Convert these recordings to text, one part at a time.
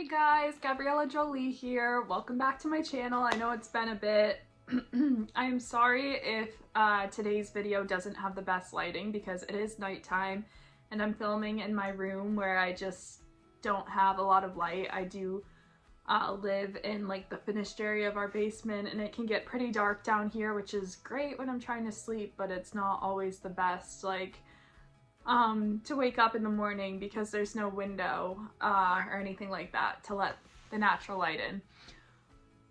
Hey guys, Gabriella Jolie here. Welcome back to my channel. I know it's been a bit. I'm sorry if today's video doesn't have the best lighting because it is nighttime and I'm filming in my room where I just don't have a lot of light. I do live in like the finished area of our basement and it can get pretty dark down here, which is great when I'm trying to sleep, but it's not always the best. To wake up in the morning because there's no window or anything like that to let the natural light in.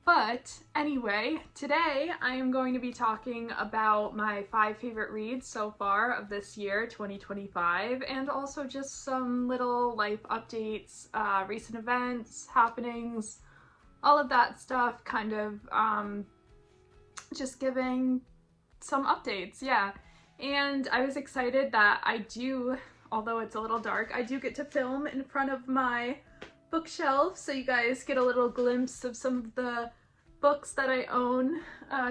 But anyway, today I am going to be talking about my 5 favorite reads so far of this year, 2025, and also just some little life updates, recent events, happenings, all of that stuff, kind of just giving some updates, yeah. And I was excited that I do, although it's a little dark, I do get to film in front of my bookshelf so you guys get a little glimpse of some of the books that I own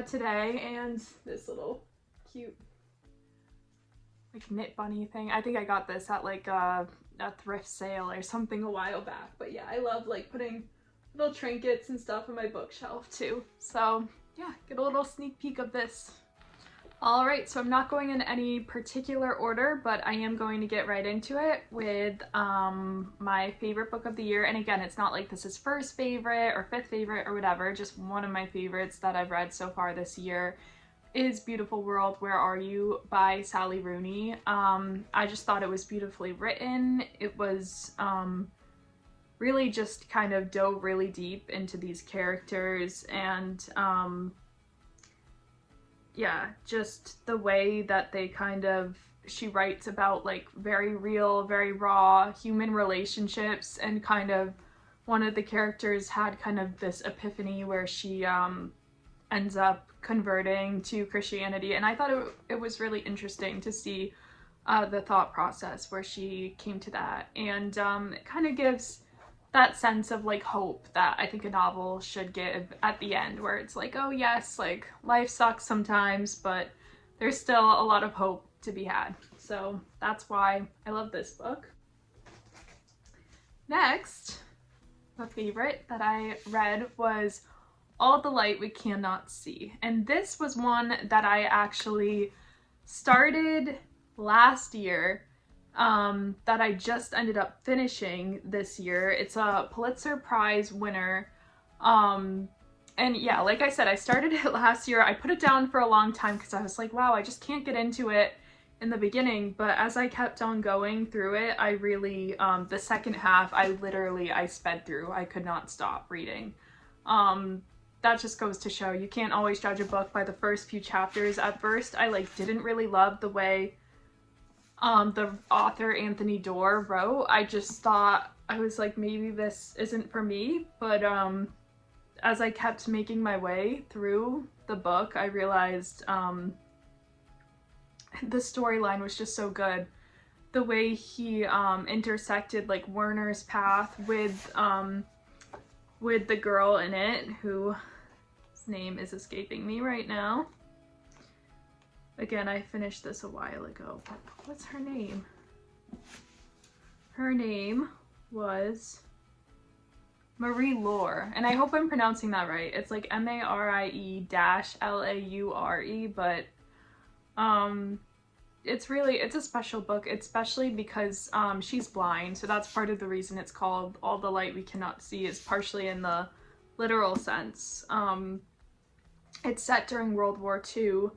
today, and this little cute like knit bunny thing. I think I got this at like a thrift sale or something a while back, but yeah, I love like putting little trinkets and stuff on my bookshelf too. So yeah, get a little sneak peek of this. Alright, so I'm not going in any particular order, but I am going to get right into it with my favorite book of the year. And again, it's not like this is first favorite or fifth favorite or whatever, just one of my favorites that I've read so far this year is Beautiful World, Where Are You by Sally Rooney. I just thought it was beautifully written. It was really just kind of dove really deep into these characters, and yeah, just the way that they she writes about like very real, very raw human relationships, and kind of one of the characters had kind of this epiphany where she ends up converting to Christianity, and I thought it was really interesting to see the thought process where she came to that, and it kind of gives that sense of like hope that I think a novel should give at the end, where it's like, oh yes, like life sucks sometimes, but there's still a lot of hope to be had. So that's why I love this book. Next, the favorite that I read was All the Light We Cannot See. And this was one that I actually started last year, that I just ended up finishing this year. It's a Pulitzer Prize winner. And yeah, like I said, I started it last year. I put it down for a long time because I was like, wow, I just can't get into it in the beginning. But as I kept on going through it, I really, the second half, I sped through. I could not stop reading. That just goes to show you can't always judge a book by the first few chapters. At first, I didn't really love the way the author Anthony Doerr wrote. I just thought, I was like, maybe this isn't for me, but as I kept making my way through the book, I realized the storyline was just so good. The way he intersected like Werner's path with the girl in it, whose name is escaping me right now. Again, I finished this a while ago, but what's her name? Her name was Marie Laure, and I hope I'm pronouncing that right. It's like Marie-Laure, but it's a special book, especially because she's blind, so that's part of the reason it's called All the Light We Cannot See, is partially in the literal sense. It's set during World War II,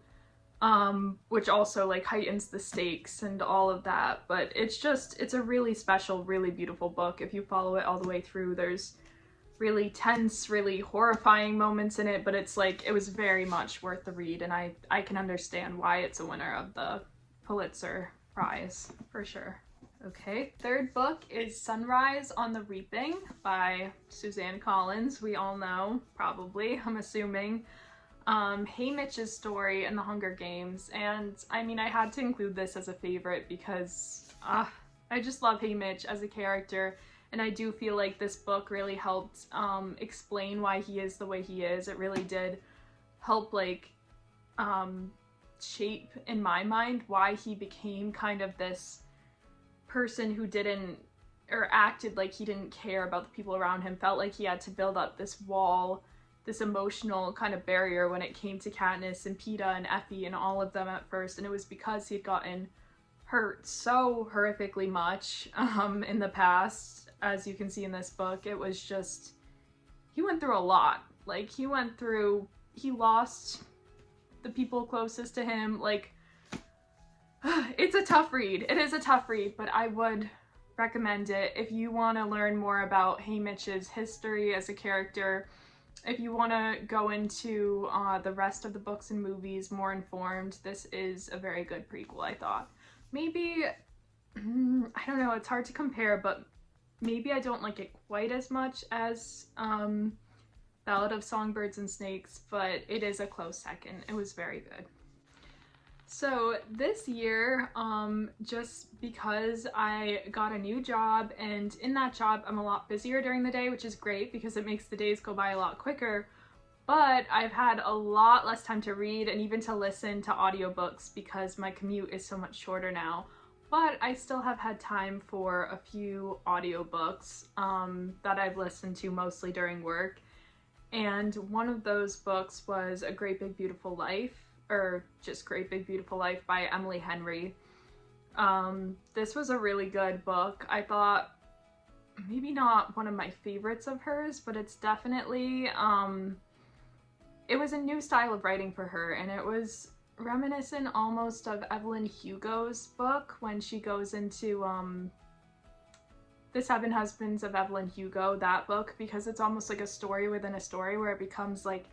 which also like heightens the stakes and all of that, but it's a really special, really beautiful book. If you follow it all the way through, there's really tense, really horrifying moments in it, but it's like, it was very much worth the read, and I can understand why it's a winner of the Pulitzer Prize, for sure. Okay, third book is Sunrise on the Reaping by Suzanne Collins. We all know, probably, I'm assuming, Haymitch's story in the Hunger Games, and I mean, I had to include this as a favorite because I just love Haymitch as a character, and I do feel like this book really helped explain why he is the way he is. It really did help like shape in my mind why he became kind of this person who didn't or acted like he didn't care about the people around him, felt like he had to build up this wall, this emotional kind of barrier when it came to Katniss and Peeta and Effie and all of them at first. And it was because he'd gotten hurt so horrifically much in the past, as you can see in this book. It was just, he went through a lot. Like, he lost the people closest to him. Like, it's a tough read. It is a tough read, but I would recommend it if you want to learn more about Haymitch's history as a character. If you want to go into the rest of the books and movies more informed, this is a very good prequel, I thought. Maybe, I don't know, it's hard to compare, but maybe I don't like it quite as much as Ballad of Songbirds and Snakes, but it is a close second. It was very good. So this year, just because I got a new job, and in that job I'm a lot busier during the day, which is great because it makes the days go by a lot quicker, but I've had a lot less time to read and even to listen to audiobooks because my commute is so much shorter now. But I still have had time for a few audiobooks that I've listened to mostly during work. And one of those books was A Great Big Beautiful Life, or just Great Big Beautiful Life by Emily Henry. This was a really good book. I thought maybe not one of my favorites of hers, but it's definitely, it was a new style of writing for her, and it was reminiscent almost of Evelyn Hugo's book when she goes into The Seven Husbands of Evelyn Hugo, that book, because it's almost like a story within a story where it becomes like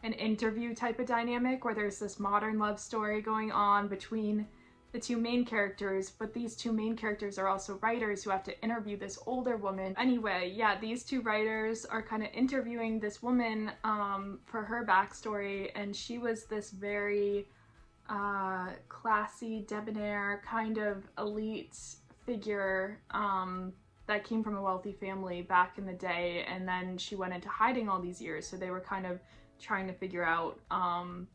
an interview type of dynamic where there's this modern love story going on between the two main characters, but these two main characters are also writers who have to interview this older woman. Anyway, yeah, these two writers are kind of interviewing this woman for her backstory, and she was this very classy, debonair, kind of elite figure that came from a wealthy family back in the day, and then she went into hiding all these years, so they were kind of trying to figure out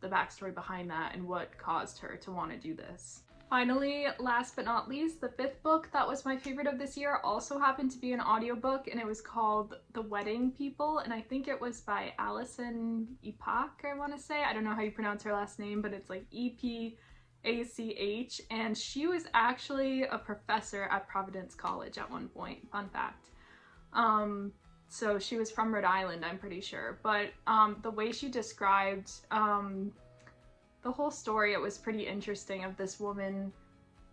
the backstory behind that and what caused her to want to do this. Finally, last but not least, the fifth book that was my favorite of this year also happened to be an audiobook, and it was called The Wedding People, and I think it was by Alison Epach, I want to say. I don't know how you pronounce her last name, but it's like Epach, and she was actually a professor at Providence College at one point, fun fact. So she was from Rhode Island, I'm pretty sure, but the way she described the whole story, it was pretty interesting, of this woman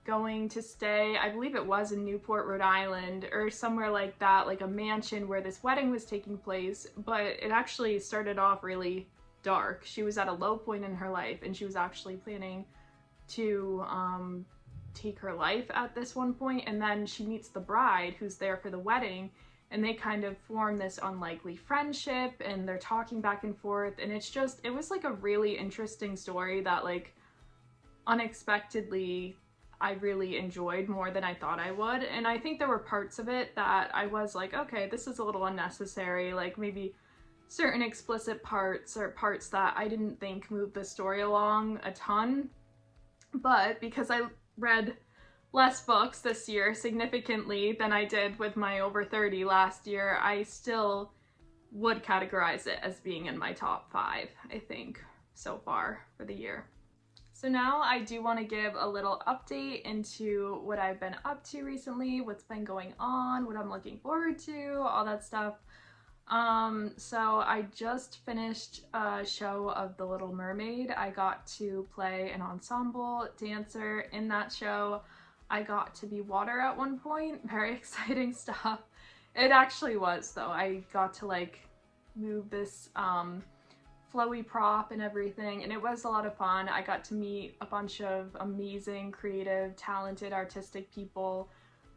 going to stay, I believe it was in Newport, Rhode Island, or somewhere like that, like a mansion where this wedding was taking place, but it actually started off really dark. She was at a low point in her life, and she was actually planning to take her life at this one point, and then she meets the bride who's there for the wedding, and they kind of form this unlikely friendship, and they're talking back and forth, and it was like a really interesting story that, like, unexpectedly I really enjoyed more than I thought I would. And I think there were parts of it that I was like, okay, this is a little unnecessary, like maybe certain explicit parts or parts that I didn't think moved the story along a ton. But because I read less books this year significantly than I did with my over 30 last year, I still would categorize it as being in my top 5, I think, so far for the year. So now I do want to give a little update into what I've been up to recently, what's been going on, what I'm looking forward to, all that stuff. So I just finished a show of The Little Mermaid. I got to play an ensemble dancer in that show. I got to be water at one point. Very exciting stuff. It actually was, though. I got to like move this flowy prop and everything, and it was a lot of fun. I got to meet a bunch of amazing, creative, talented, artistic people,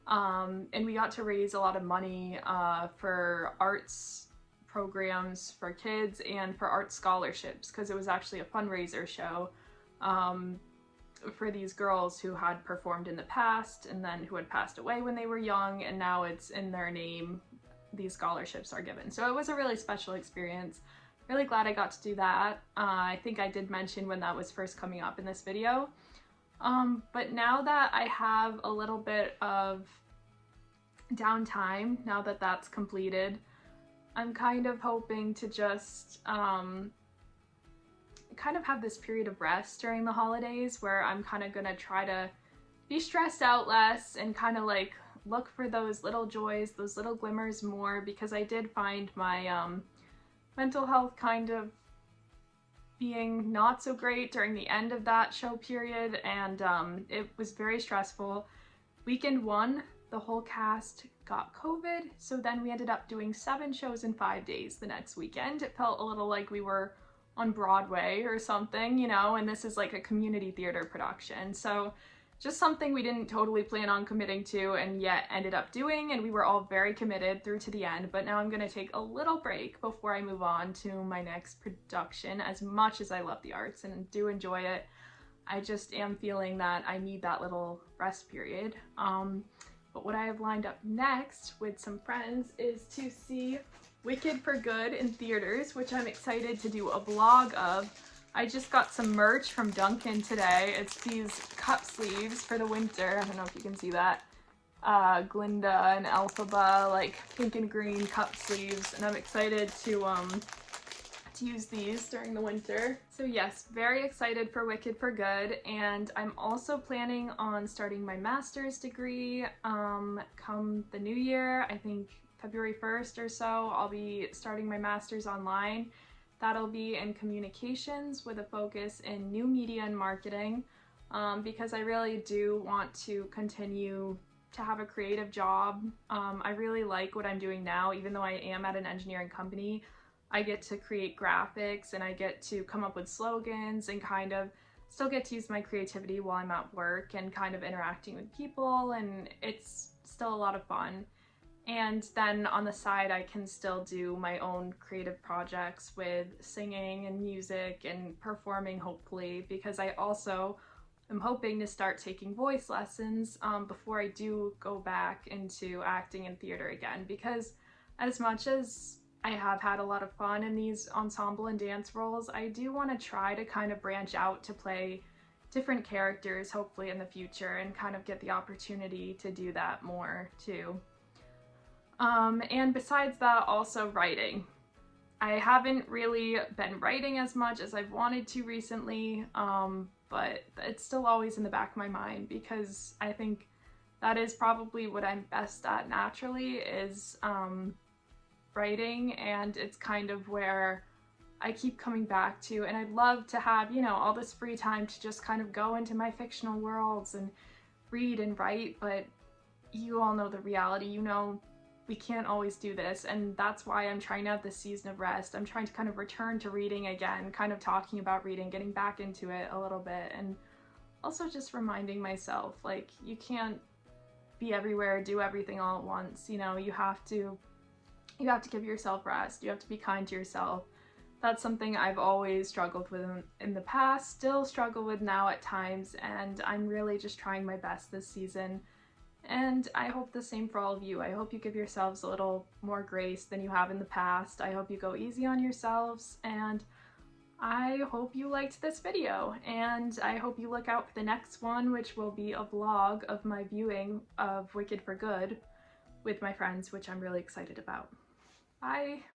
and we got to raise a lot of money for arts programs for kids and for art scholarships, because it was actually a fundraiser show for these girls who had performed in the past and then who had passed away when they were young, and now it's in their name, these scholarships are given. So it was a really special experience. Really glad I got to do that. I think I did mention when that was first coming up in this video. But now that I have a little bit of downtime, now that that's completed, I'm kind of hoping to just kind of have this period of rest during the holidays where I'm kind of gonna try to be stressed out less and kind of like look for those little joys, those little glimmers more, because I did find my mental health kind of being not so great during the end of that show period, and it was very stressful. Weekend 1, the whole cast got COVID, so then we ended up doing 7 shows in 5 days the next weekend. It felt a little like we were on Broadway or something, you know, and this is like a community theater production. So just something we didn't totally plan on committing to and yet ended up doing, and we were all very committed through to the end. But now I'm gonna take a little break before I move on to my next production. As much as I love the arts and do enjoy it, I just am feeling that I need that little rest period. But what I have lined up next with some friends is to see Wicked for Good in theaters, which I'm excited to do a vlog of. I just got some merch from Dunkin' today. It's these cup sleeves for the winter. I don't know if you can see that. Glinda and Elphaba, like pink and green cup sleeves, and I'm excited to use these during the winter. So yes, very excited for Wicked for Good, and I'm also planning on starting my master's degree come the new year. I think February 1st or so, I'll be starting my master's online. That'll be in communications with a focus in new media and marketing, because I really do want to continue to have a creative job. I really like what I'm doing now, even though I am at an engineering company. I get to create graphics and I get to come up with slogans and kind of still get to use my creativity while I'm at work and kind of interacting with people, and it's still a lot of fun. And then on the side, I can still do my own creative projects with singing and music and performing, hopefully, because I also am hoping to start taking voice lessons before I do go back into acting and theater again, because as much as I have had a lot of fun in these ensemble and dance roles, I do want to try to kind of branch out to play different characters, hopefully in the future, and kind of get the opportunity to do that more too. And besides that, also writing. I haven't really been writing as much as I've wanted to recently, but it's still always in the back of my mind, because I think that is probably what I'm best at naturally, is writing, and it's kind of where I keep coming back to, and I'd love to have, you know, all this free time to just kind of go into my fictional worlds and read and write, but you all know the reality, you know, we can't always do this, and that's why I'm trying to have this season of rest. I'm trying to kind of return to reading again, kind of talking about reading, getting back into it a little bit, and also just reminding myself, like, you can't be everywhere, do everything all at once, you know, you have to give yourself rest, you have to be kind to yourself. That's something I've always struggled with in the past, still struggle with now at times, and I'm really just trying my best this season. And I hope the same for all of you. I hope you give yourselves a little more grace than you have in the past. I hope you go easy on yourselves, and I hope you liked this video, and I hope you look out for the next one, which will be a vlog of my viewing of Wicked for Good with my friends, which I'm really excited about. Bye!